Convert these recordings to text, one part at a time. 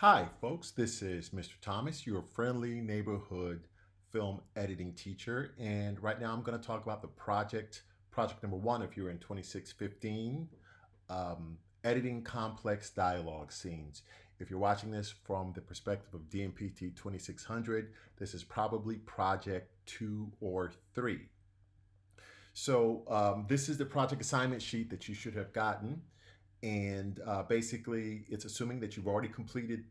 Hi, folks. This is Mr. Thomas, your friendly neighborhood film editing teacher. And right now I'm going to talk about the project number one if you're in 2615, editing complex dialogue scenes. If you're watching this from the perspective of DMPT 2600, this is probably project 2 or 3. So this is the project assignment sheet that you should have gotten. And basically, it's assuming that you've already completed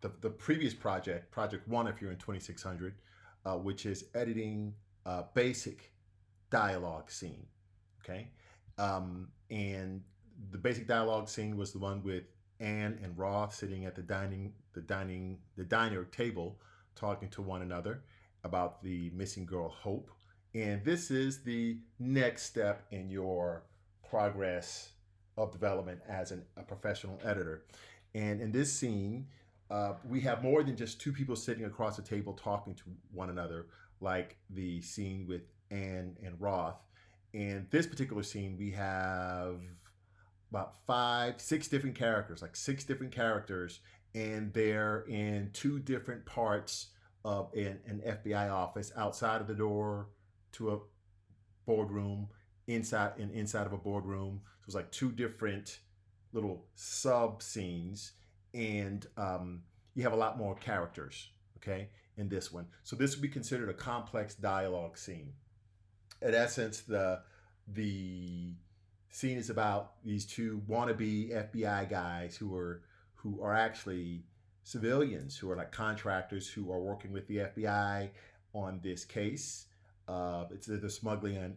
the previous project one, if you're in 2600, which is editing a basic dialogue scene. Okay, and the basic dialogue scene was the one with Anne and Roth sitting at the diner table, talking to one another about the missing girl Hope. And this is the next step in your progress of development as a professional editor. And in this scene, we have more than just two people sitting across the table talking to one another, like the scene with Anne and Roth. In this particular scene, we have about 6 different characters, like 6 different characters, and they're in 2 different parts of an FBI office, outside of the door to a boardroom, inside of a boardroom. So it's like 2 different little sub scenes, and you have a lot more characters. Okay, in this one, so this would be considered a complex dialogue scene. In essence, the scene is about these two wannabe FBI guys who are actually civilians, who are like contractors who are working with the FBI on this case. It's the smuggling and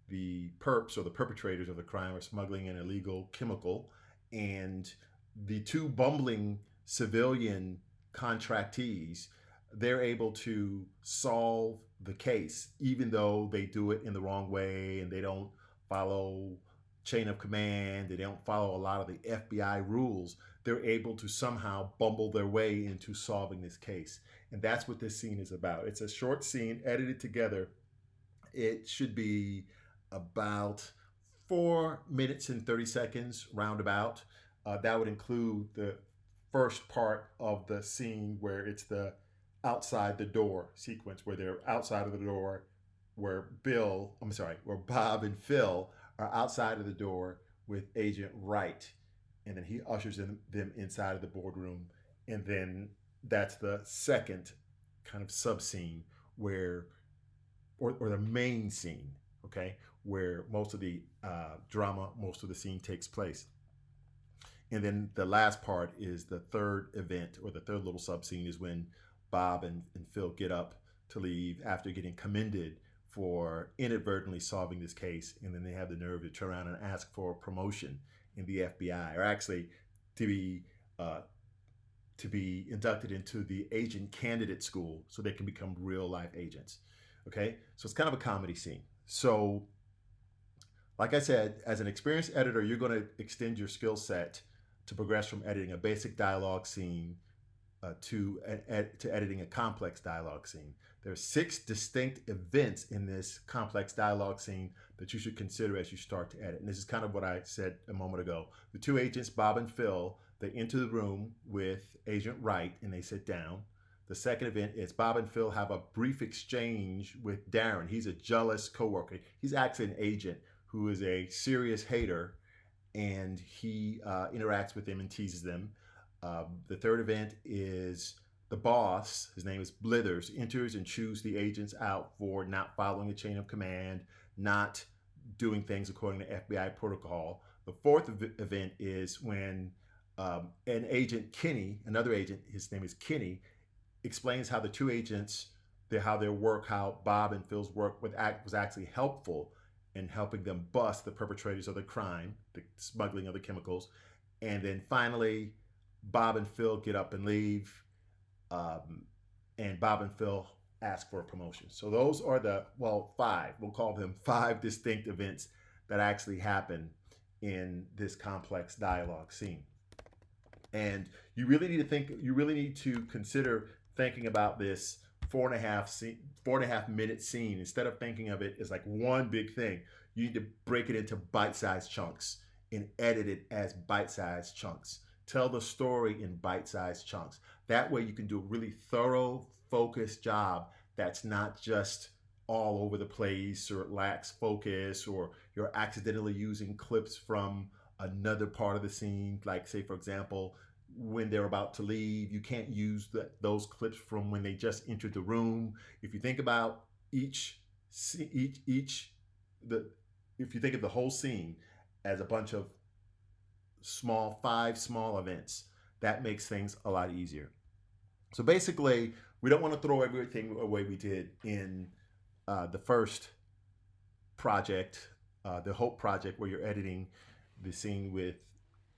the perps, or the perpetrators of the crime, are smuggling an illegal chemical, and the two bumbling civilian contractees, they're able to solve the case, even though they do it in the wrong way and they don't follow chain of command, they don't follow a lot of the FBI rules. They're able to somehow bumble their way into solving this case. And that's what this scene is about. It's a short scene edited together. It should be about 4 minutes and 30 seconds roundabout. That would include the first part of the scene where it's the outside the door sequence, where they're outside of the door, where Bob and Phil are outside of the door with Agent Wright, and then he ushers them inside of the boardroom. And then that's the second kind of sub scene where, or the main scene, okay, where most of the drama, most of the scene takes place. And then the last part is the third event, or the third little sub scene, is when Bob and Phil get up to leave after getting commended for inadvertently solving this case. And then they have the nerve to turn around and ask for a promotion in the FBI, or actually to be inducted into the agent candidate school so they can become real life agents. Okay, so it's kind of a comedy scene. So, like I said, as an experienced editor, you're going to extend your skill set to progress from editing a basic dialogue scene to editing a complex dialogue scene. There are 6 distinct events in this complex dialogue scene that you should consider as you start to edit. And this is kind of what I said a moment ago. The 2 agents, Bob and Phil, they enter the room with Agent Wright and they sit down. The second event is Bob and Phil have a brief exchange with Darren. He's a jealous coworker. He's actually an agent who is a serious hater, and he interacts with them and teases them. The third event is the boss, his name is Blithers, enters and chews the agents out for not following a chain of command, not doing things according to FBI protocol. The fourth event is when an agent, Kenny, another agent, his name is Kenny, explains how the 2 agents, how Bob and Phil's work was actually helpful in helping them bust the perpetrators of the crime, the smuggling of the chemicals. And then finally, Bob and Phil get up and leave, and Bob and Phil ask for a promotion. So those are the 5. We'll call them 5 distinct events that actually happen in this complex dialogue scene. And you really need to consider thinking about this 4.5 minute scene. Instead of thinking of it as like one big thing, you need to break it into bite-sized chunks and edit it as bite-sized chunks Tell the story in bite-sized chunks. That way you can do a really thorough, focused job that's not just all over the place or it lacks focus or you're accidentally using clips from another part of the scene. Like say, for example, when they're about to leave, you can't use those clips from when they just entered the room. If you think about each, each, the, if you think of the whole scene as a bunch of five small events, that makes things a lot easier. So basically, we don't want to throw everything away we did in the first project, the Hope project, where you're editing the scene with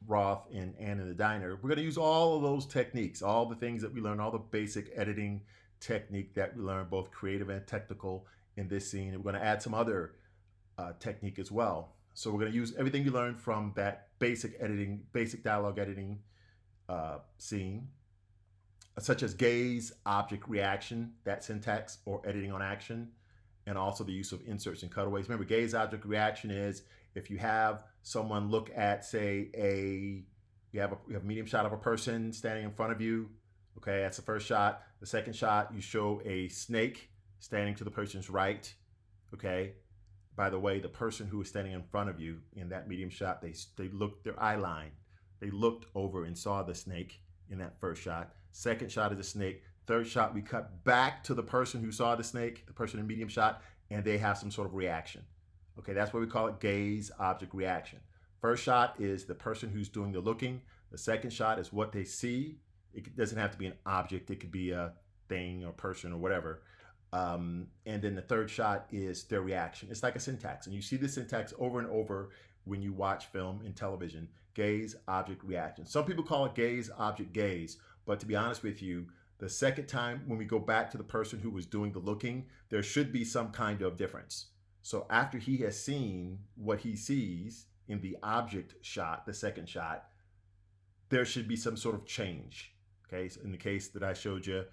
Roth and Ann in the diner. We're going to use all of those techniques, all the things that we learned, all the basic editing technique that we learned, both creative and technical in this scene. And we're going to add some other technique as well. So we're going to use everything you learned from that basic editing, basic dialogue editing scene, such as gaze, object, reaction, that syntax, or editing on action, and also the use of inserts and cutaways. Remember, gaze, object, reaction is if you have someone look at, say, you have a medium shot of a person standing in front of you. Okay, that's the first shot. The second shot, you show a snake standing to the person's right. Okay. By the way, the person who is standing in front of you in that medium shot, they looked their eye line. They looked over and saw the snake in that first shot. Second shot is the snake. Third shot, we cut back to the person who saw the snake, the person in medium shot, and they have some sort of reaction. Okay, that's what we call it, gaze, object, reaction. First shot is the person who's doing the looking. The second shot is what they see. It doesn't have to be an object. It could be a thing or person or whatever. And then the third shot is their reaction. It's like a syntax. And you see the syntax over and over when you watch film and television. Gaze, object, reaction. Some people call it gaze, object, gaze. But to be honest with you, the second time when we go back to the person who was doing the looking, there should be some kind of difference. So after he has seen what he sees in the object shot, the second shot, there should be some sort of change. Okay, so in the case that I showed you,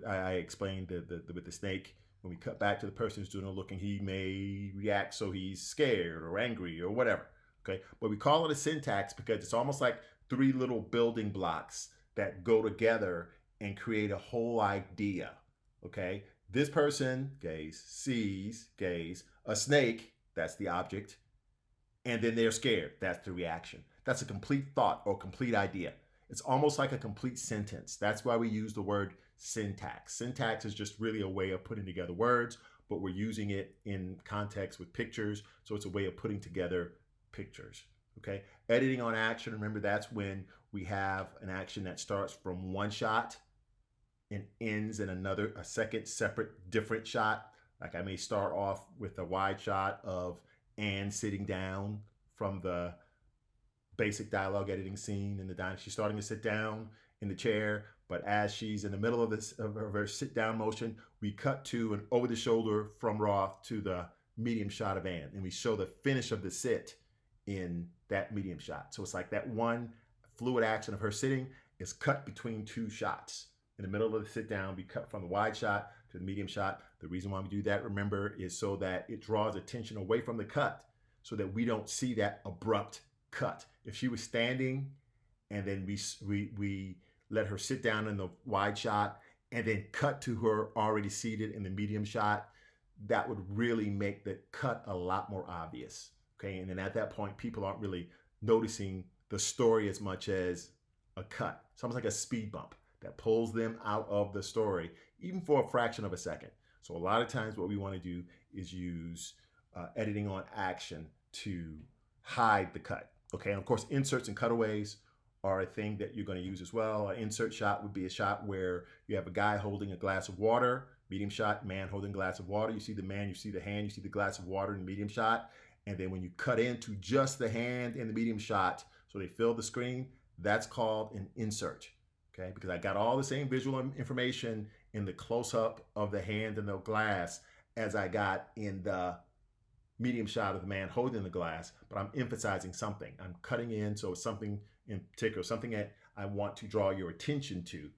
I explained with the snake, when we cut back to the person who's doing the looking, he may react so he's scared or angry or whatever. Okay, but we call it a syntax because it's almost like three little building blocks that go together and create a whole idea. Okay, this person, gaze, sees, gaze, a snake, that's the object, and then they're scared, that's the reaction. That's a complete thought or complete idea. It's almost like a complete sentence. That's why we use the word syntax. Syntax is just really a way of putting together words, but we're using it in context with pictures, so it's a way of putting together pictures. Okay, editing on action, remember that's when we have an action that starts from one shot and ends in a second separate different shot. Like I may start off with a wide shot of Anne sitting down from the basic dialogue editing scene in the diner. She's starting to sit down in the chair, but as she's in the middle of her sit down motion, we cut to an over the shoulder from Roth to the medium shot of Anne, and we show the finish of the sit in that medium shot. So it's like that one fluid action of her sitting is cut between two shots. In the middle of the sit down, we cut from the wide shot to the medium shot. The reason why we do that, remember, is so that it draws attention away from the cut so that we don't see that abrupt cut. If she was standing and then we let her sit down in the wide shot and then cut to her already seated in the medium shot, that would really make the cut a lot more obvious. Okay, and then at that point, people aren't really noticing the story as much as a cut. It's almost like a speed bump that pulls them out of the story, even for a fraction of a second. So a lot of times what we want to do is use editing on action to hide the cut. Okay, and of course, inserts and cutaways are a thing that you're going to use as well. An insert shot would be a shot where you have a guy holding a glass of water, medium shot, man holding a glass of water. You see the man, you see the hand, you see the glass of water in the medium shot. And then when you cut into just the hand in the medium shot, so they fill the screen, that's called an insert. Okay, because I got all the same visual information in the close-up of the hand and the glass as I got in the medium shot of the man holding the glass, but I'm emphasizing something. I'm cutting in, so it's something in particular, something that I want to draw your attention to,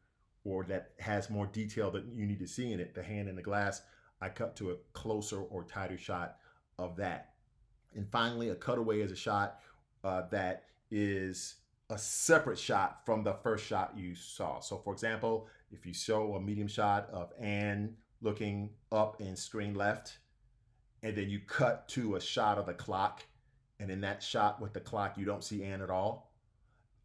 or that has more detail that you need to see in it, the hand and the glass, I cut to a closer or tighter shot of that. And finally, a cutaway is a shot that is a separate shot from the first shot you saw. So for example, if you show a medium shot of Anne looking up in screen left, and then you cut to a shot of the clock, and in that shot with the clock, you don't see Anne at all.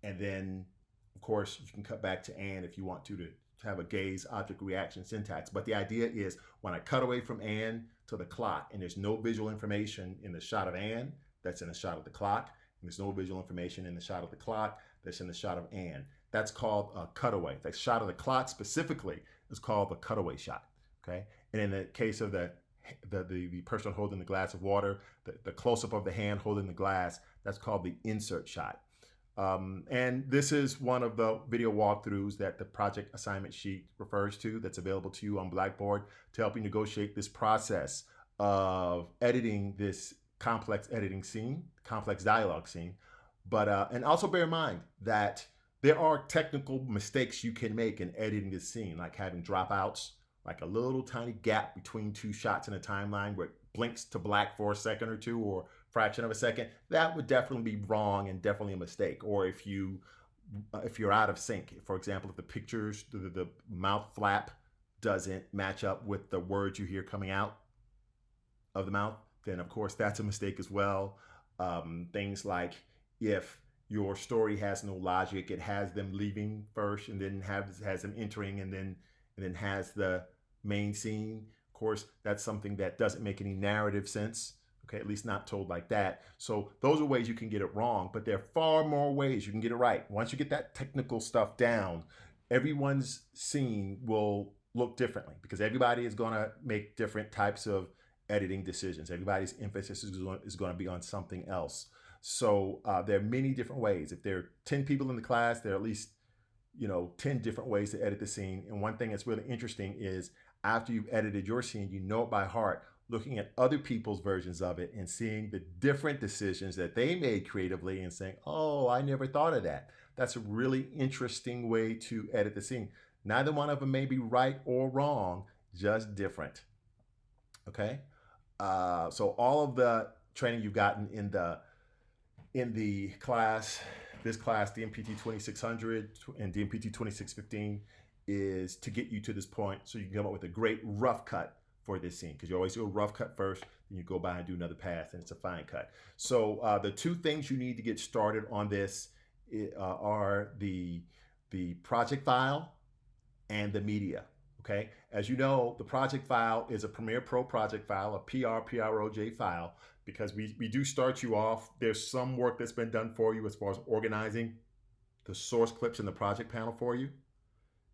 And then, of course, you can cut back to Anne if you want to have a gaze object reaction syntax. But the idea is when I cut away from Anne to the clock, and there's no visual information in the shot of Anne that's in the shot of the clock, and there's no visual information in the shot of the clock that's in the shot of Anne. That's called a cutaway. That shot of the clock specifically is called the cutaway shot. Okay. And in the case of the person holding the glass of water, the close-up of the hand holding the glass, that's called the insert shot. And this is one of the video walkthroughs that the project assignment sheet refers to that's available to you on Blackboard to help you negotiate this process of editing this complex editing scene, complex dialogue scene. But and also bear in mind that there are technical mistakes you can make in editing this scene, like having dropouts, like a little tiny gap between two shots in a timeline where it blinks to black for a second or two or fraction of a second. That would definitely be wrong and definitely a mistake. Or if you're out of sync, for example, if the pictures, the mouth flap doesn't match up with the words you hear coming out of the mouth, then of course that's a mistake as well. Things like if your story has no logic, it has them leaving first and then has them entering and then has the main scene. Of course, that's something that doesn't make any narrative sense. Okay, at least not told like that. So those are ways you can get it wrong, but there are far more ways you can get it right. Once you get that technical stuff down, everyone's scene will look differently because everybody is going to make different types of editing decisions. Everybody's emphasis is going to be on something else. So there are many different ways. If there are 10 people in the class, there are at least 10 different ways to edit the scene. And one thing that's really interesting is after you've edited your scene, you know it by heart, looking at other people's versions of it and seeing the different decisions that they made creatively and saying, oh, I never thought of that. That's a really interesting way to edit the scene. Neither one of them may be right or wrong, just different. Okay? So all of the training you've gotten in the class, this class, DMPT 2600 and DMPT 2615, is to get you to this point so you can come up with a great rough cut for this scene, because you always do a rough cut first, then you go by and do another pass, and it's a fine cut. So the two things you need to get started on this are the project file and the media. Okay, as you know, the project file is a Premiere Pro project file, a PROJ file, because we do start you off. There's some work that's been done for you as far as organizing the source clips in the project panel for you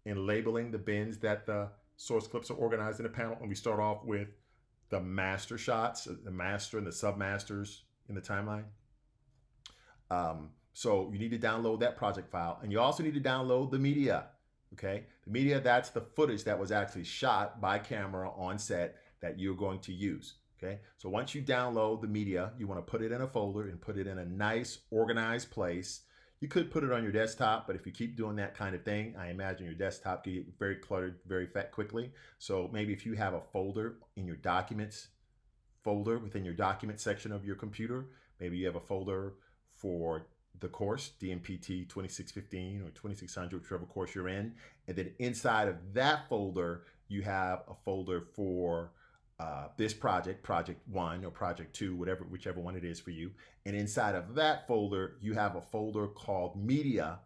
and labeling the bins that the source clips are organized in the panel. And we start off with the master shots, the master and the submasters in the timeline. So you need to download that project file, and you also need to download the media. Okay, the media, that's the footage that was actually shot by camera on set that you're going to use. Okay, so once you download the media, you want to put it in a folder and put it in a nice organized place. You could put it on your desktop, but if you keep doing that kind of thing, I imagine your desktop can get very cluttered very quickly. So maybe if you have a folder in your documents folder within your document section of your computer, maybe you have a folder for the course, DMPT 2615 or 2600, whichever course you're in. And then inside of that folder, you have a folder for this project, project 1 or project 2, whichever one it is for you. And inside of that folder, you have a folder called media.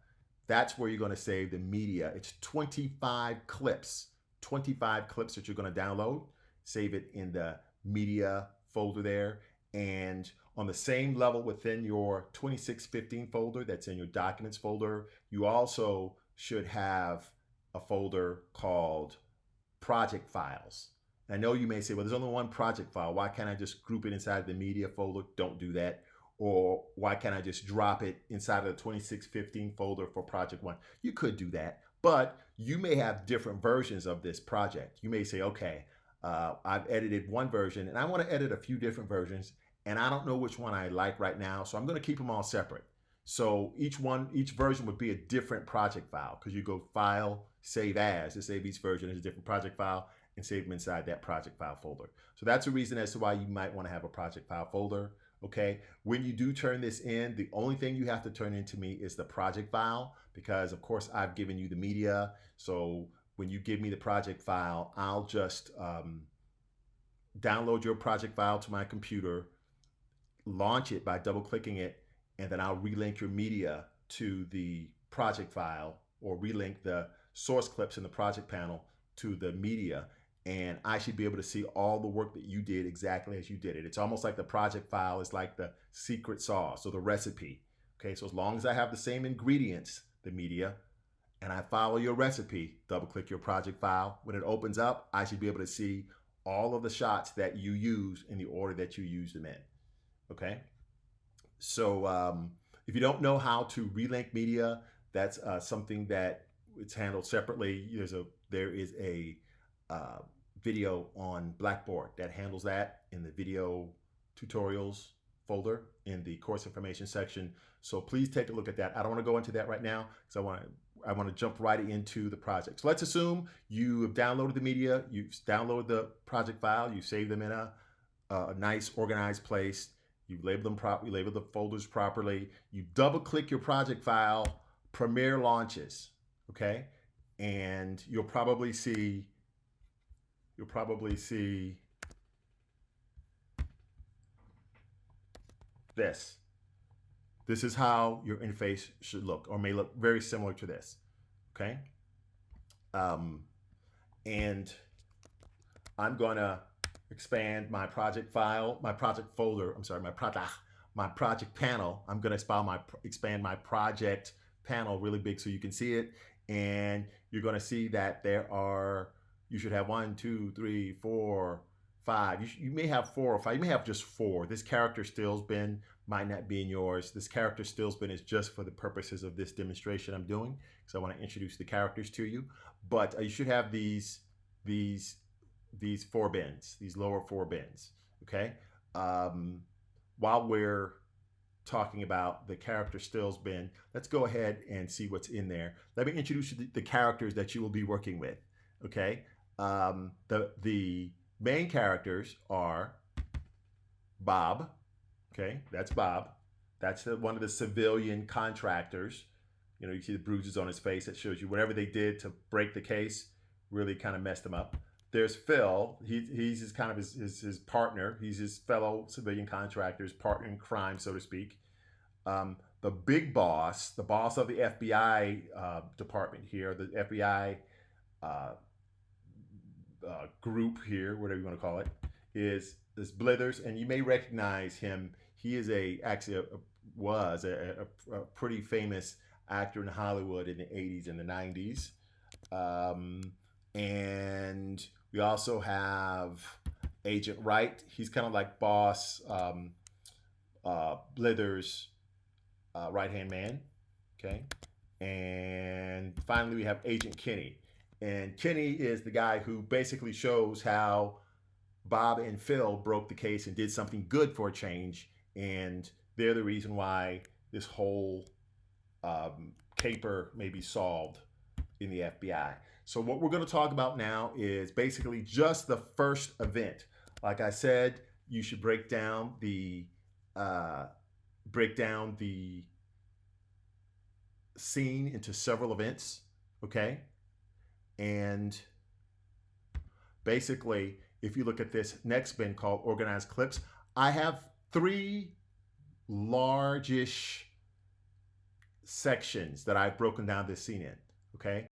That's where you're going to save the media. It's 25 clips that you're going to download. Save it in the media folder there. And on the same level within your 2615 folder that's in your documents folder, you also should have a folder called project files. I know you may say, well, there's only one project file. Why can't I just group it inside the media folder? Don't do that. Or why can't I just drop it inside of the 2615 folder for project 1? You could do that, but you may have different versions of this project. You may say, okay, I've edited one version and I want to edit a few different versions, and I don't know which one I like right now, so I'm going to keep them all separate. So each version would be a different project file, because you go File, Save As to save each version as a different project file and save them inside that project file folder. So that's a reason as to why you might want to have a project file folder. Okay, when you do turn this in, the only thing you have to turn in to me is the project file, because of course I've given you the media. So when you give me the project file, I'll just download your project file to my computer, launch it by double clicking it, and then I'll relink your media to the project file, or relink the source clips in the project panel to the media. And I should be able to see all the work that you did exactly as you did it. It's almost like the project file is like the secret sauce or the recipe. Okay, so as long as I have the same ingredients, the media, and I follow your recipe, double click your project file. When it opens up, I should be able to see all of the shots that you use in the order that you used them in. Okay, so if you don't know how to relink media, that's something that it's handled separately. There is a video on Blackboard that handles that in the video tutorials folder in the course information section. So please take a look at that. I don't want to go into that right now because I want to jump right into the project. So let's assume you have downloaded the media, you've downloaded the project file, you save them in a nice organized place, you label them properly, label the folders properly, you double click your project file, Premiere launches, okay? And you'll probably see this. This is how your interface should look, or may look very similar to this, okay? And I'm gonna expand my project file, my project folder, I'm sorry, my project panel. I'm gonna expand my project panel really big so you can see it. And you're gonna see that you should have 1, 2, 3, 4, 5. You may have 4 or 5. You may have just 4. This character stills bin might not be in yours. This character stills bin is just for the purposes of this demonstration I'm doing, because I want to introduce the characters to you. But you should have these 4 bins, these lower 4 bins. Okay. While we're talking about the character stills bin, let's go ahead and see what's in there. Let me introduce you to the characters that you will be working with. Okay. The main characters are Bob. Okay, that's Bob. That's one of the civilian contractors. You know, you see the bruises on his face. That shows you whatever they did to break the case really kind of messed him up. There's Phil. He's his kind of his partner. He's his fellow civilian contractor's partner in crime, so to speak. The big boss, the boss of the FBI department here, the FBI group here, whatever you want to call it, is Blithers, and you may recognize him. He is was a pretty famous actor in Hollywood in the 80s and the 90s. And we also have Agent Wright. He's kind of like boss Blithers' right-hand man. Okay. And finally, we have Agent Kenny. And Kenny is the guy who basically shows how Bob and Phil broke the case and did something good for a change. And they're the reason why this whole caper may be solved in the FBI. So what we're going to talk about now is basically just the first event. Like I said, you should break down the scene into several events, okay? And basically, if you look at this next bin called Organized Clips, I have 3 largish sections that I've broken down this scene in, okay?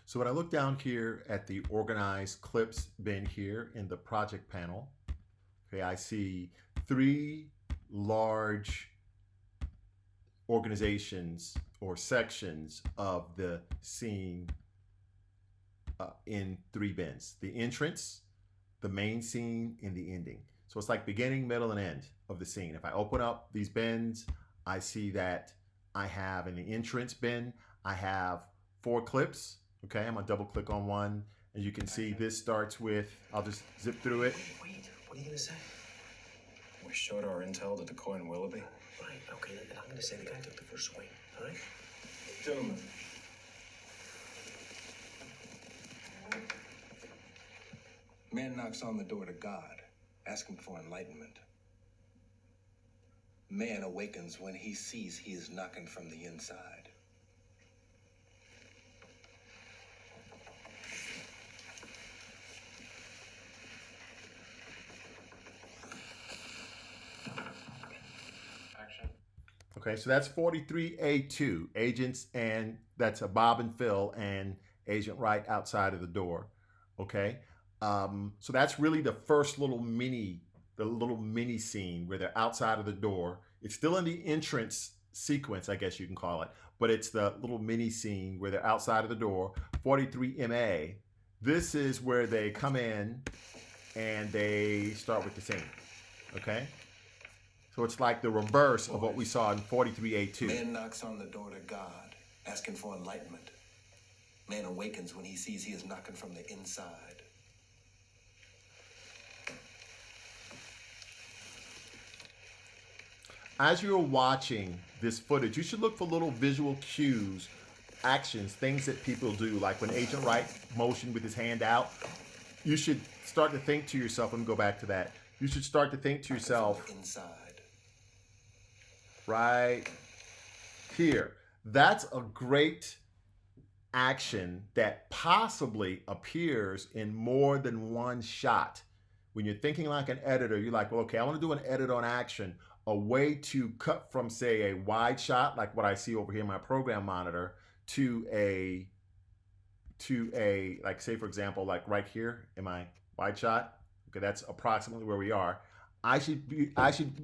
So when I look down here at the Organized Clips bin here in the project panel, okay, I see 3 large organizations or sections of the scene in 3 bins: the entrance, the main scene, and the ending. So it's like beginning, middle, and end of the scene. If I open up these bins, I see that I have in the entrance bin, I have 4 clips. Okay, I'm gonna double click on one. As you can see, this starts with, I'll just zip through it. Wait, what are you gonna say? We showed our intel to Decoy and Willoughby. Right, okay, and I'm gonna say the guy took the first swing, all right? Gentlemen. Man knocks on the door to God, asking for enlightenment. Man awakens when he sees he is knocking from the inside. Action. Okay, so that's 43A2, agents, and that's a Bob and Phil and Agent Wright outside of the door. Okay, so that's really the first little mini scene where they're outside of the door. It's still in the entrance sequence, I guess you can call it, but it's the little mini scene where they're outside of the door. 43MA, this is where they come in and they start with the scene. Okay. So it's like the reverse of what we saw in 43A2. Man knocks on the door to God, asking for enlightenment. Man awakens when he sees he is knocking from the inside. As you're watching this footage, you should look for little visual cues, actions, things that people do. Like when Agent Wright motioned with his hand out, you should start to think to yourself, let me go back to that. You should start to think to yourself, Inside. right here. That's a great action that possibly appears in more than one shot. When you're thinking like an editor, you're like, well, okay, I want to do an edit on action. A way to cut from, say, a wide shot, like what I see over here in my program monitor, to a, like, say, for example, like right here in my wide shot. Okay, that's approximately where we are. I should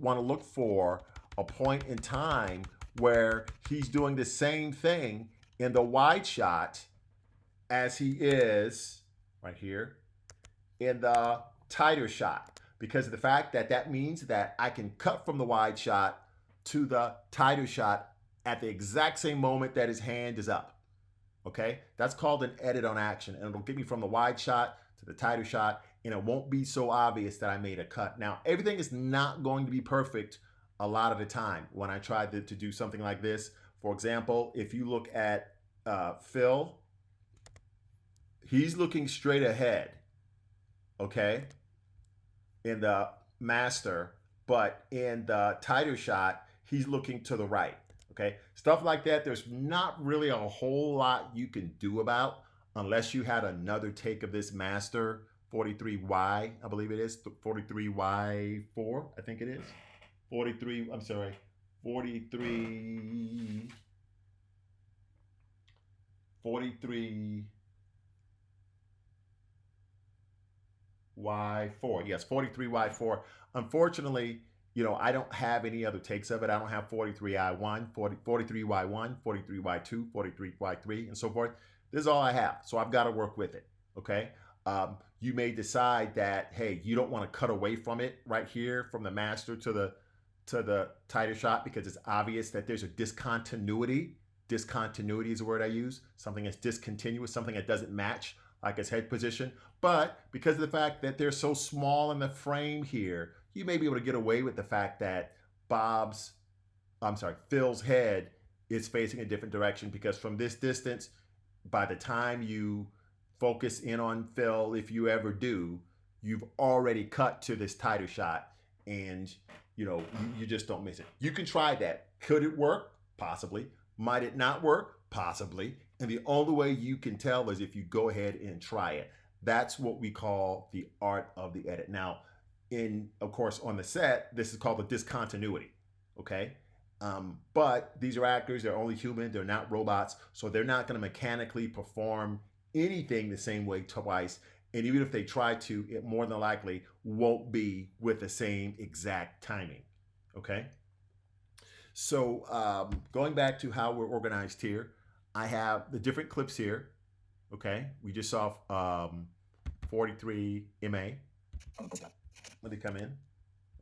want to look for a point in time where he's doing the same thing in the wide shot as he is right here in the tighter shot, because of the fact that that means that I can cut from the wide shot to the tighter shot at the exact same moment that his hand is up. Okay, that's called an edit on action, and it'll get me from the wide shot to the tighter shot, and it won't be so obvious that I made a cut. Now, everything is not going to be perfect a lot of the time when I try to do something like this. For example, if you look at Phil, he's looking straight ahead, okay, in the master, but in the tighter shot, he's looking to the right, okay? Stuff like that, there's not really a whole lot you can do about unless you had another take of this master 43Y, I believe it is, 43Y4, I think it is. 43, I'm sorry, 43, Y4. Yes, 43Y4. Unfortunately, you know, I don't have any other takes of it. I don't have 43I1, 43Y1, 43Y2, 43Y3, and so forth. This is all I have. So I've got to work with it. Okay. You may decide that, hey, you don't want to cut away from it right here from the master to the tighter shot because it's obvious that there's a discontinuity. Discontinuity is the word I use. Something that's discontinuous, something that doesn't match like his head position. But because of the fact that they're so small in the frame here, you may be able to get away with the fact that Phil's head is facing a different direction, because from this distance, by the time you focus in on Phil, if you ever do, you've already cut to this tighter shot, and you know, you just don't miss it. You can try that. Could it work? Possibly. Might it not work? Possibly. And the only way you can tell is if you go ahead and try it. That's what we call the art of the edit. Now, of course, on the set, this is called the discontinuity. Okay. But these are actors, they're only human, they're not robots, so they're not going to mechanically perform anything the same way twice. And even if they try to, it more than likely won't be with the same exact timing. Okay. So going back to how we're organized here, I have the different clips here. Okay. We just saw 43MA. Let me come in.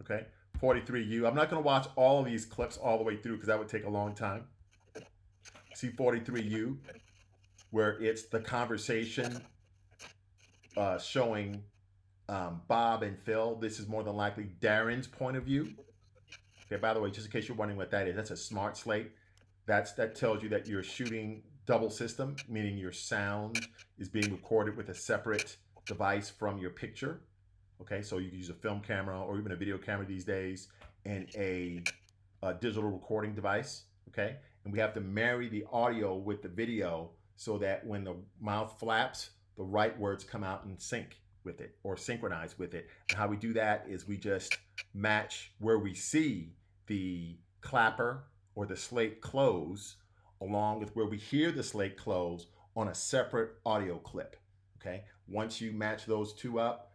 Okay. 43U. I'm not going to watch all of these clips all the way through because that would take a long time. See 43U, where it's the conversation showing Bob and Phil. This is more than likely Darren's point of view. Okay, by the way, just in case you're wondering what that is, that's a smart slate. That tells you that you're shooting double system, meaning your sound is being recorded with a separate device from your picture. Okay, so you can use a film camera or even a video camera these days, and a digital recording device. Okay, and we have to marry the audio with the video so that when the mouth flaps, the right words come out in sync with it or synchronize with it. And how we do that is we just match where we see the clapper or the slate close along with where we hear the slate close on a separate audio clip. Okay, once you match those two up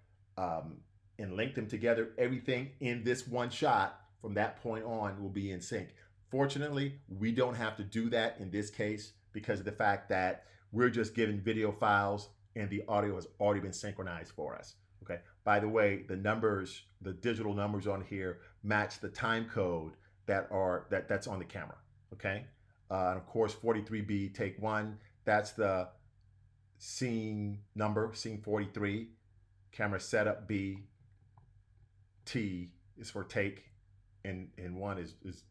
and link them together, everything in this one shot from that point on will be in sync. Fortunately, we don't have to do that in this case because of the fact that we're just given video files and the audio has already been synchronized for us. Okay. By the way, the numbers, the digital numbers on here match the time code that's on the camera. Okay. And of course, 43B take 1. That's the scene number, scene 43. Camera setup B. T is for take, and 1 is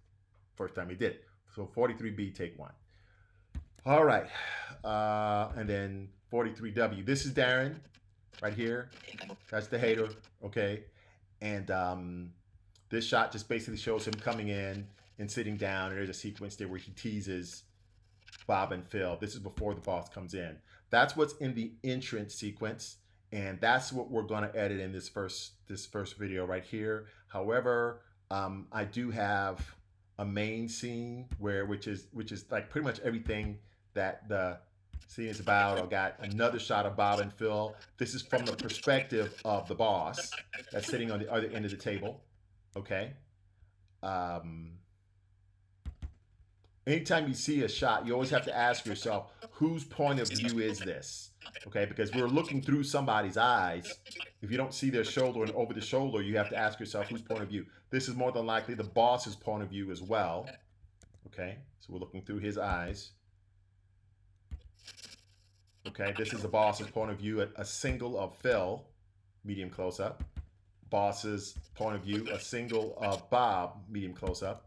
first time he did it. So 43B take 1. All right, and then 43W. This is Darren, right here. That's the hater, okay? And this shot just basically shows him coming in and sitting down. And there's a sequence there where he teases Bob and Phil. This is before the boss comes in. That's what's in the entrance sequence, and that's what we're going to edit in this first video right here. However, I do have a main scene which is like pretty much everything that the scene is about. I got another shot of Bob and Phil. This is from the perspective of the boss that's sitting on the other end of the table. Okay. Anytime you see a shot, you always have to ask yourself, whose point of view is this? Okay, because we're looking through somebody's eyes. If you don't see their shoulder and over the shoulder, you have to ask yourself whose point of view. This is more than likely the boss's point of view as well. Okay, so we're looking through his eyes. Okay, this is the boss's point of view at a single of Phil, medium close-up. Boss's point of view, a single of Bob, medium close-up.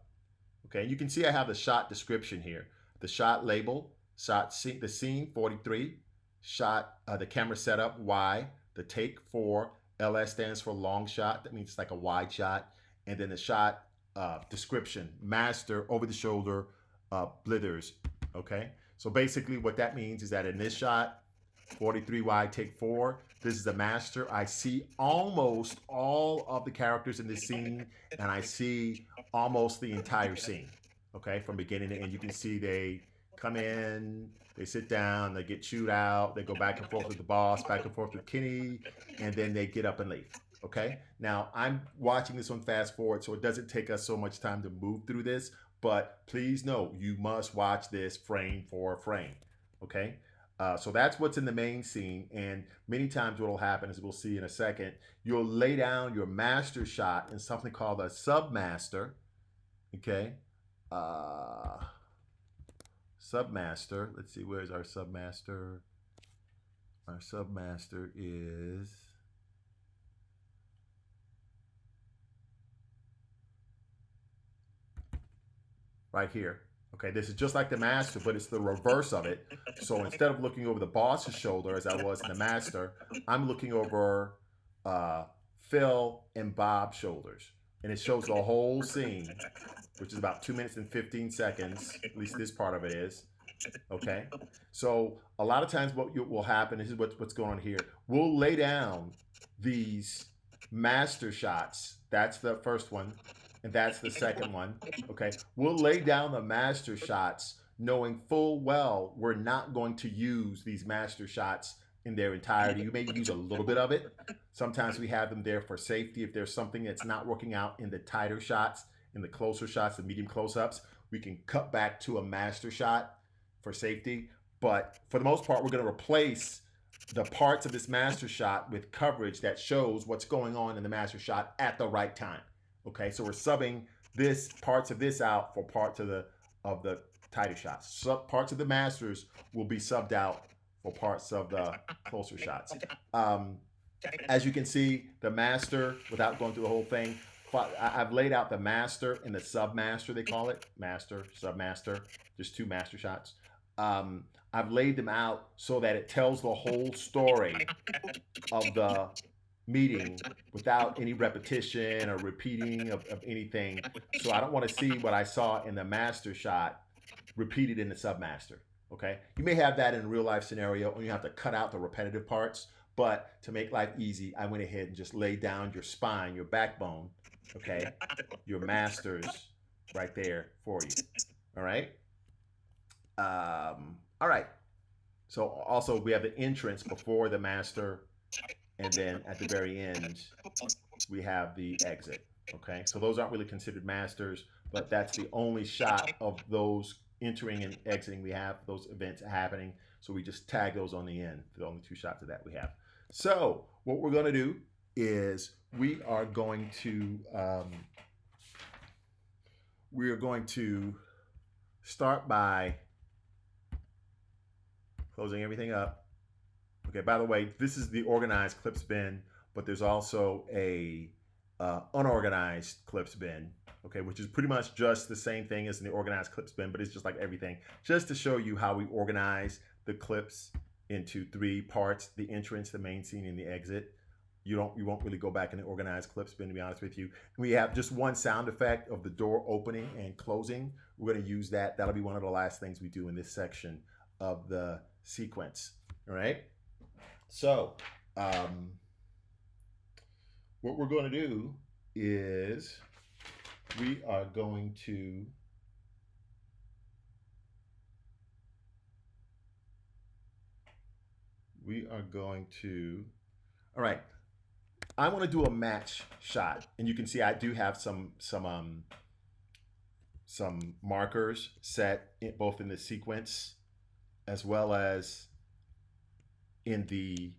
Okay, and you can see I have the shot description here. The shot label, the scene 43, shot, the camera setup Y, the take 4, LS stands for long shot. That means it's like a wide shot. And then the shot description, master, over the shoulder, blithers. Okay, so basically what that means is that in this shot, 43 wide, take 4, this is the master. I see almost all of the characters in this scene, and I see almost the entire scene, okay, from beginning to end. You can see they come in, they sit down, they get chewed out, they go back and forth with the boss, back and forth with Kenny, and then they get up and leave, okay? Now, I'm watching this on fast forward, so it doesn't take us so much time to move through this, but please know, you must watch this frame for frame, okay? So that's what's in the main scene, and many times what will happen, as we'll see in a second, you'll lay down your master shot in something called a submaster, okay? Submaster, let's see, where's our submaster? Our submaster is right here. Okay, this is just like the master, but it's the reverse of it. So instead of looking over the boss's shoulder as I was in the master, I'm looking over Phil and Bob's shoulders. And it shows the whole scene, which is about 2 minutes and 15 seconds. At least this part of it is. Okay, so a lot of times what will happen, this is what's going on here. We'll lay down these master shots. That's the first one. And that's the second one, okay? We'll lay down the master shots knowing full well we're not going to use these master shots in their entirety. You may use a little bit of it. Sometimes we have them there for safety. If there's something that's not working out in the tighter shots, in the closer shots, the medium close-ups, we can cut back to a master shot for safety. But for the most part, we're gonna replace the parts of this master shot with coverage that shows what's going on in the master shot at the right time. Okay, so we're subbing parts of this out for parts of the tighter shots. Parts of the masters will be subbed out for parts of the closer shots. As you can see, the master, without going through the whole thing, I've laid out the master and the submaster, they call it. Master, submaster, just 2 master shots. I've laid them out so that it tells the whole story of the meeting without any repetition or repeating of anything. So I don't want to see what I saw in the master shot repeated in the submaster. Okay, you may have that in a real life scenario and you have to cut out the repetitive parts, but to make life easy, I went ahead and just laid down your spine, your backbone, okay, your masters right there for you. All right. All right. So also we have the entrance before the master, and then at the very end we have the exit. Okay, so those aren't really considered masters, but that's the only shot of those entering and exiting we have, those events happening. So we just tag those on the end, the only two shots of that we have. So what we're going to do is we are going to start by closing everything up. Okay, by the way, this is the organized clips bin, but there's also a unorganized clips bin, okay, which is pretty much just the same thing as in the organized clips bin, but it's just like everything, just to show you how we organize the clips into three parts: the entrance, the main scene, and the exit. You won't really go back in the organized clips bin, to be honest with you. We have just one sound effect of the door opening and closing. We're going to use that. That'll be one of the last things we do in this section of the sequence. All right. So what we're going to do is we are going to all right, I want to do a match shot, and you can see I do have some markers set both in the sequence as well as in the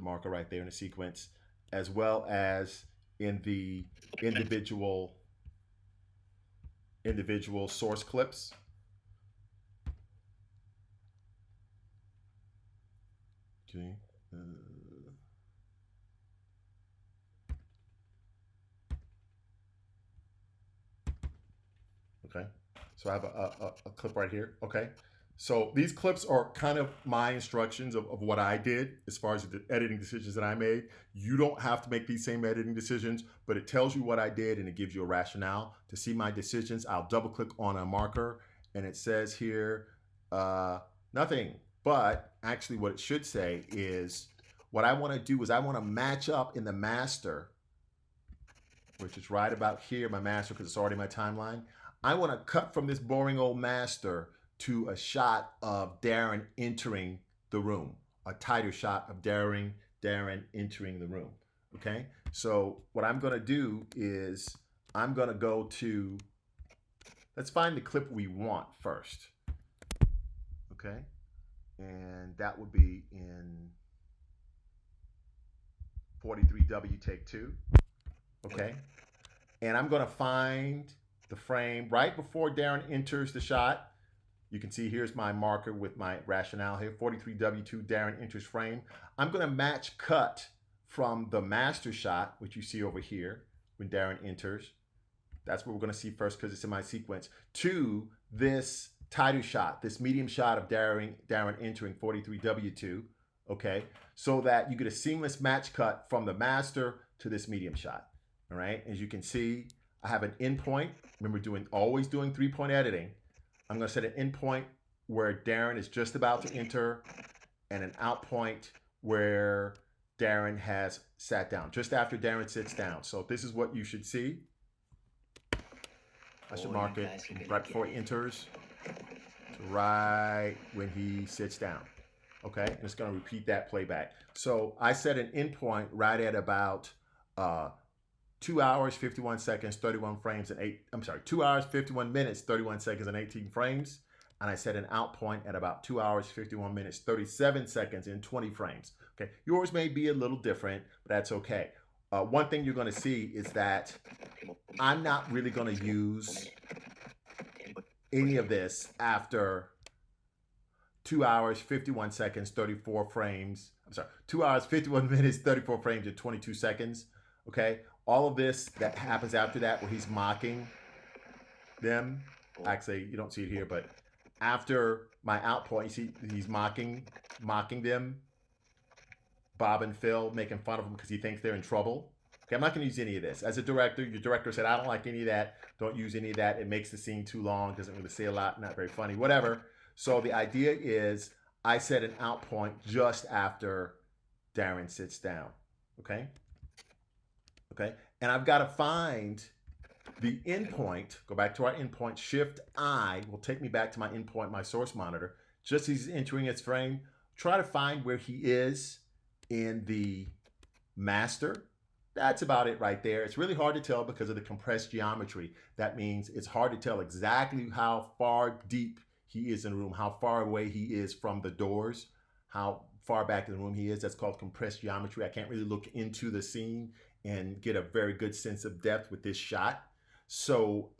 marker right there in the sequence, as well as in the individual source clips. Okay. Okay. So I have a clip right here. Okay. So these clips are kind of my instructions of what I did as far as the editing decisions that I made. You don't have to make these same editing decisions, but it tells you what I did and it gives you a rationale. To see my decisions, I'll double click on a marker and it says here, nothing. But actually what it should say is, what I want to do is I want to match up in the master, which is right about here, my master, because it's already my timeline. I want to cut from this boring old master to a shot of Darren entering the room, a tighter shot of Darren entering the room. Okay, so what I'm going to do is I'm going to go to, let's find the clip we want first. Okay, and that would be in 43W take 2. Okay, and I'm going to find the frame right before Darren enters the shot. You can see here's my marker with my rationale here, 43W2, Darren enters frame. I'm going to match cut from the master shot, which you see over here when Darren enters. That's what we're going to see first because it's in my sequence, to this tighter shot, this medium shot of Darren entering 43W2, okay? So that you get a seamless match cut from the master to this medium shot, all right? As you can see, I have an endpoint. Remember, always doing 3-point editing. I'm going to set an endpoint where Darren is just about to enter and an out point where Darren has sat down, just after Darren sits down. So this is what you should see. I should mark it right before he enters, to right when he sits down. Okay, and it's going to repeat that playback. So I set an endpoint right at about 2 hours, 51 seconds, 31 frames, and 2 hours, 51 minutes, 31 seconds, and 18 frames. And I set an out point at about 2 hours, 51 minutes, 37 seconds, and 20 frames. Okay, yours may be a little different, but that's okay. One thing you're going to see is that I'm not really going to use any of this after 2 hours, 51 seconds, 34 frames. 2 hours, 51 minutes, 34 frames, and 22 seconds. Okay, all of this that happens after that where he's mocking them. Actually, you don't see it here, but after my out point, you see he's mocking them, Bob and Phil, making fun of them because he thinks they're in trouble. Okay, I'm not going to use any of this. As a director, your director said, I don't like any of that. Don't use any of that. It makes the scene too long, doesn't really say a lot, not very funny, whatever. So the idea is I set an out point just after Darren sits down. Okay? Okay? And I've got to find the endpoint. Go back to our endpoint. Shift I will take me back to my endpoint, my source monitor. Just as he's entering its frame, try to find where he is in the master. That's about it right there. It's really hard to tell because of the compressed geometry. That means it's hard to tell exactly how far deep he is in the room, how far away he is from the doors, how far back in the room he is. That's called compressed geometry. I can't really look into the scene and get a very good sense of depth with this shot. So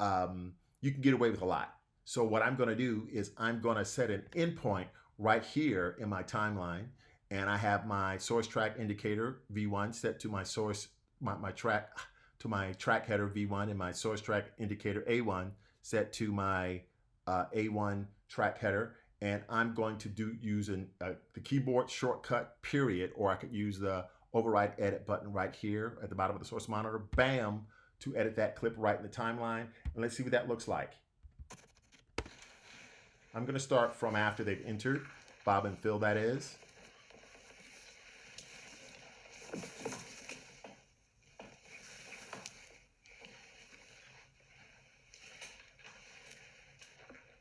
you can get away with a lot. So what I'm going to do is I'm going to set an endpoint right here in my timeline. And I have my source track indicator V1 set to my source, my track, to my track header V1, and my source track indicator A1 set to my A1 track header. And I'm going to use the keyboard shortcut period, or I could use the override edit button right here at the bottom of the source monitor, bam, to edit that clip right in the timeline. And let's see what that looks like. I'm going to start from after they've entered, Bob and Phil, that is.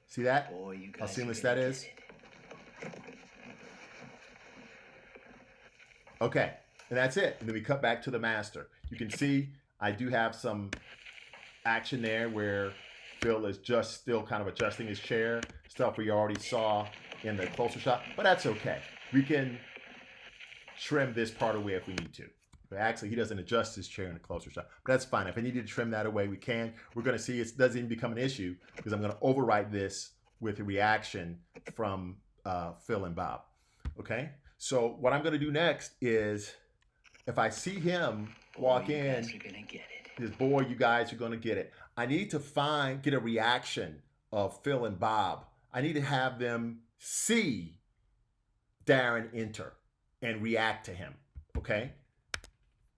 See that? Boy, How seamless that is? Okay, and that's it. And then we cut back to the master. You can see I do have some action there where Phil is just still kind of adjusting his chair, stuff we already saw in the closer shot, but that's okay. We can trim this part away if we need to. But actually, he doesn't adjust his chair in the closer shot, but that's fine. If I needed to trim that away, we can. We're going to see it doesn't even become an issue because I'm going to overwrite this with a reaction from Phil and Bob. Okay? So what I'm going to do next is if I see him walk in, this boy, you guys are going to get it. I need to get a reaction of Phil and Bob. I need to have them see Darren enter and react to him. Okay?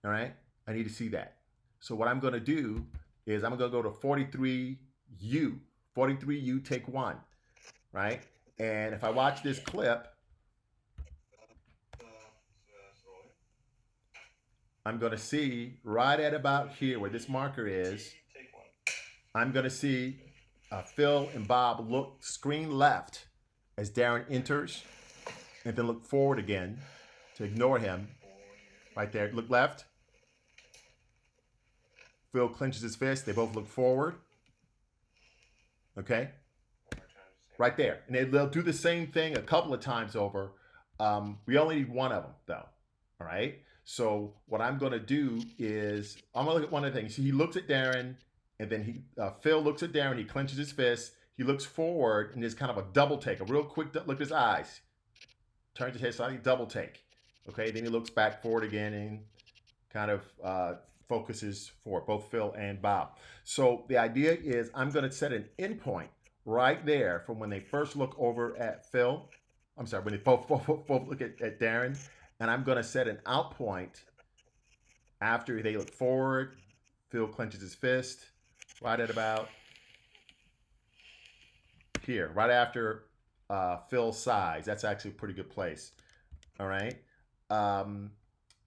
All right? I need to see that. So what I'm going to do is I'm going to go to 43U. 43U, take one. Right? And if I watch this clip, I'm going to see right at about here where this marker is, I'm going to see Phil and Bob look screen left as Darren enters, and then look forward again to ignore him. Right there, look left. Phil clenches his fist. They both look forward. Okay? Right there. And they'll do the same thing a couple of times over. We only need one of them, though. All right? So what I'm going to do is, I'm going to look at one of the things. See, he looks at Darren, and then Phil looks at Darren. He clenches his fist. He looks forward, and there's kind of a double take, a real quick look at his eyes. Turns his head slightly, double take. Okay, then he looks back forward again and kind of focuses for both Phil and Bob. So the idea is I'm going to set an endpoint right there from when they first look over at Phil. I'm sorry, when they both look at Darren. And I'm going to set an out point after they look forward. Phil clenches his fist right at about here, right after Phil sighs. That's actually a pretty good place. All right.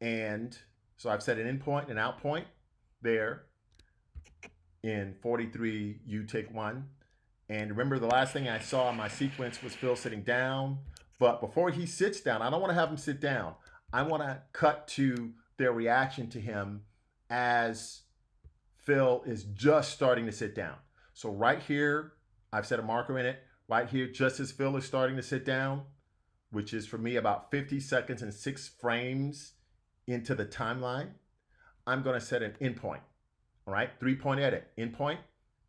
And so I've set an in point and an out point there in 43, you take one. And remember, the last thing I saw in my sequence was Phil sitting down. But before he sits down, I don't want to have him sit down. I want to cut to their reaction to him as Phil is just starting to sit down. So right here, I've set a marker in it. Right here, just as Phil is starting to sit down, which is for me about 50 seconds and 6 frames into the timeline, I'm going to set an in point. All right, 3-point edit. In point,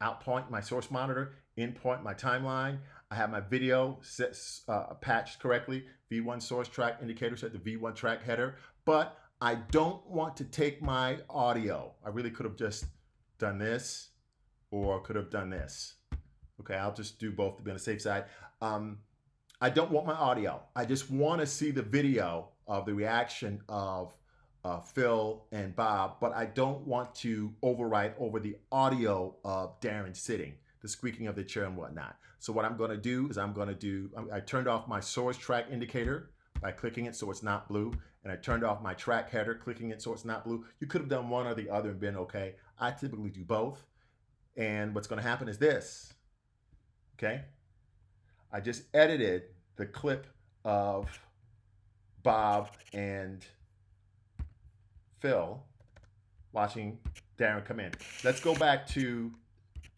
out point, my source monitor, in point, my timeline. I have my video set, patched correctly. V1 source track indicator set to V1 track header. But I don't want to take my audio. I really could have just done this or could have done this. Okay, I'll just do both to be on the safe side. I don't want my audio. I just want to see the video of the reaction of Phil and Bob, but I don't want to overwrite over the audio of Darren sitting, the squeaking of the chair and whatnot. So what I'm going to do is I turned off my source track indicator by clicking it so it's not blue, and I turned off my track header, clicking it so it's not blue. You could have done one or the other and been okay. I typically do both. And what's going to happen is this, okay? I just edited the clip of Bob and Phil watching Darren come in. Let's go back to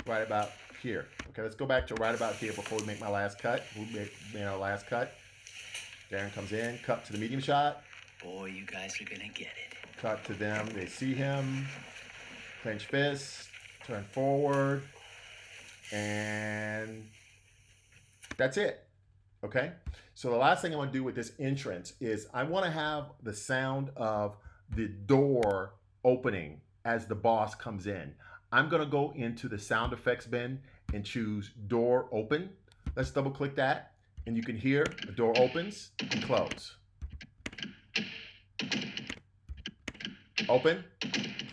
right about here. Okay, let's go back to right about here before we make my last cut. We made our last cut. Darren comes in, cut to the medium shot. Boy, you guys are gonna get it. Cut to them, they see him, clench fist, turn forward, and that's it. Okay, so the last thing I want to do with this entrance is I want to have the sound of the door opening as the boss comes in. I'm going to go into the sound effects bin and choose door open. Let's double click that, and you can hear the door opens and close. Open,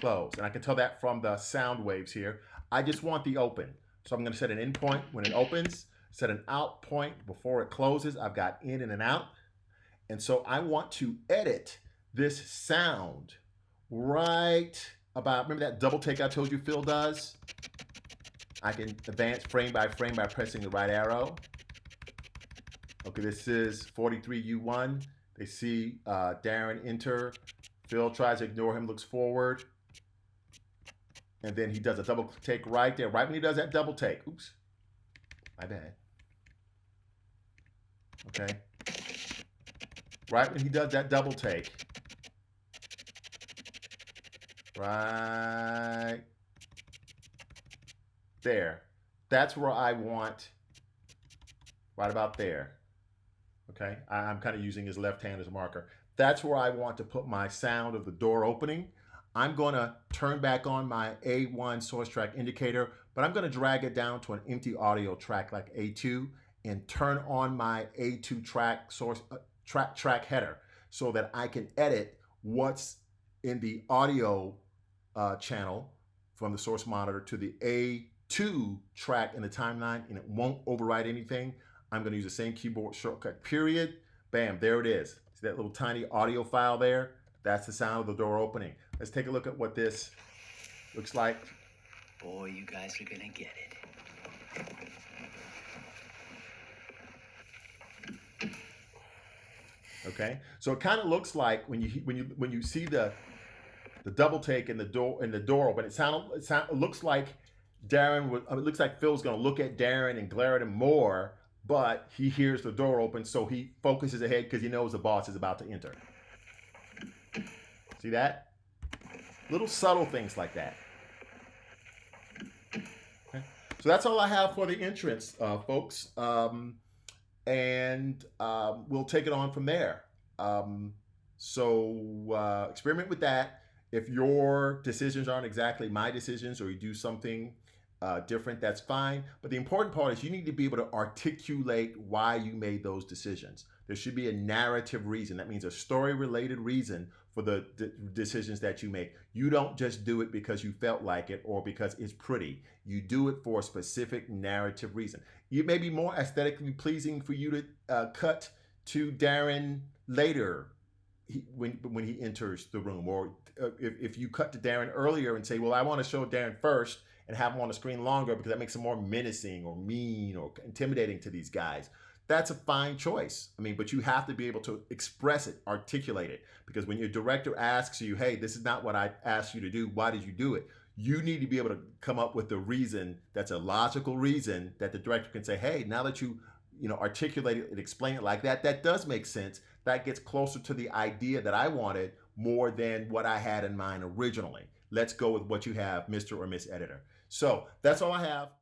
close. And I can tell that from the sound waves here. I just want the open. So I'm going to set an in point when it opens, set an out point before it closes. I've got in and an out. And so I want to edit this sound right about, remember that double take I told you Phil does? I can advance frame by pressing the right arrow. Okay, this is 43U1. They see Darren enter. Phil tries to ignore him, looks forward. And then he does a double take right there. Right when he does that double take. Oops. My bad. Okay. Right when he does that double take. Right there. That's where I want, right about there. Okay. I'm kind of using his left hand as a marker. That's where I want to put my sound of the door opening. I'm going to turn back on my A1 source track indicator, but I'm going to drag it down to an empty audio track like A2 and turn on my A2 track source track header so that I can edit what's in the audio channel from the source monitor to the A2 track in the timeline, and it won't override anything. I'm going to use the same keyboard shortcut, period. Bam, there it is. See that little tiny audio file there? That's the sound of the door opening. Let's take a look at what this looks like. Boy, you guys are gonna get it. Okay, so it kind of looks like when you see the double take in the door open, it looks like it looks like Phil's gonna look at Darren and glare at him more, but he hears the door open, so he focuses ahead because he knows the boss is about to enter. See that? Little subtle things like that. Okay. So that's all I have for the entrance, folks. And we'll take it on from there. So experiment with that. If your decisions aren't exactly my decisions or you do something different, that's fine. But the important part is you need to be able to articulate why you made those decisions. There should be a narrative reason. That means a story-related reason for the decisions that you make. You don't just do it because you felt like it or because it's pretty. You do it for a specific narrative reason. It may be more aesthetically pleasing for you to cut to Darren later when he enters the room, or if you cut to Darren earlier and say, well, I want to show Darren first and have him on the screen longer because that makes him more menacing or mean or intimidating to these guys. That's a fine choice. I mean, but you have to be able to express it, articulate it, because when your director asks you, hey, this is not what I asked you to do, why did you do it? You need to be able to come up with a reason that's a logical reason that the director can say, hey, now that you articulate it and explain it like that, that does make sense. That gets closer to the idea that I wanted more than what I had in mind originally. Let's go with what you have, Mr. or Miss Editor. So that's all I have.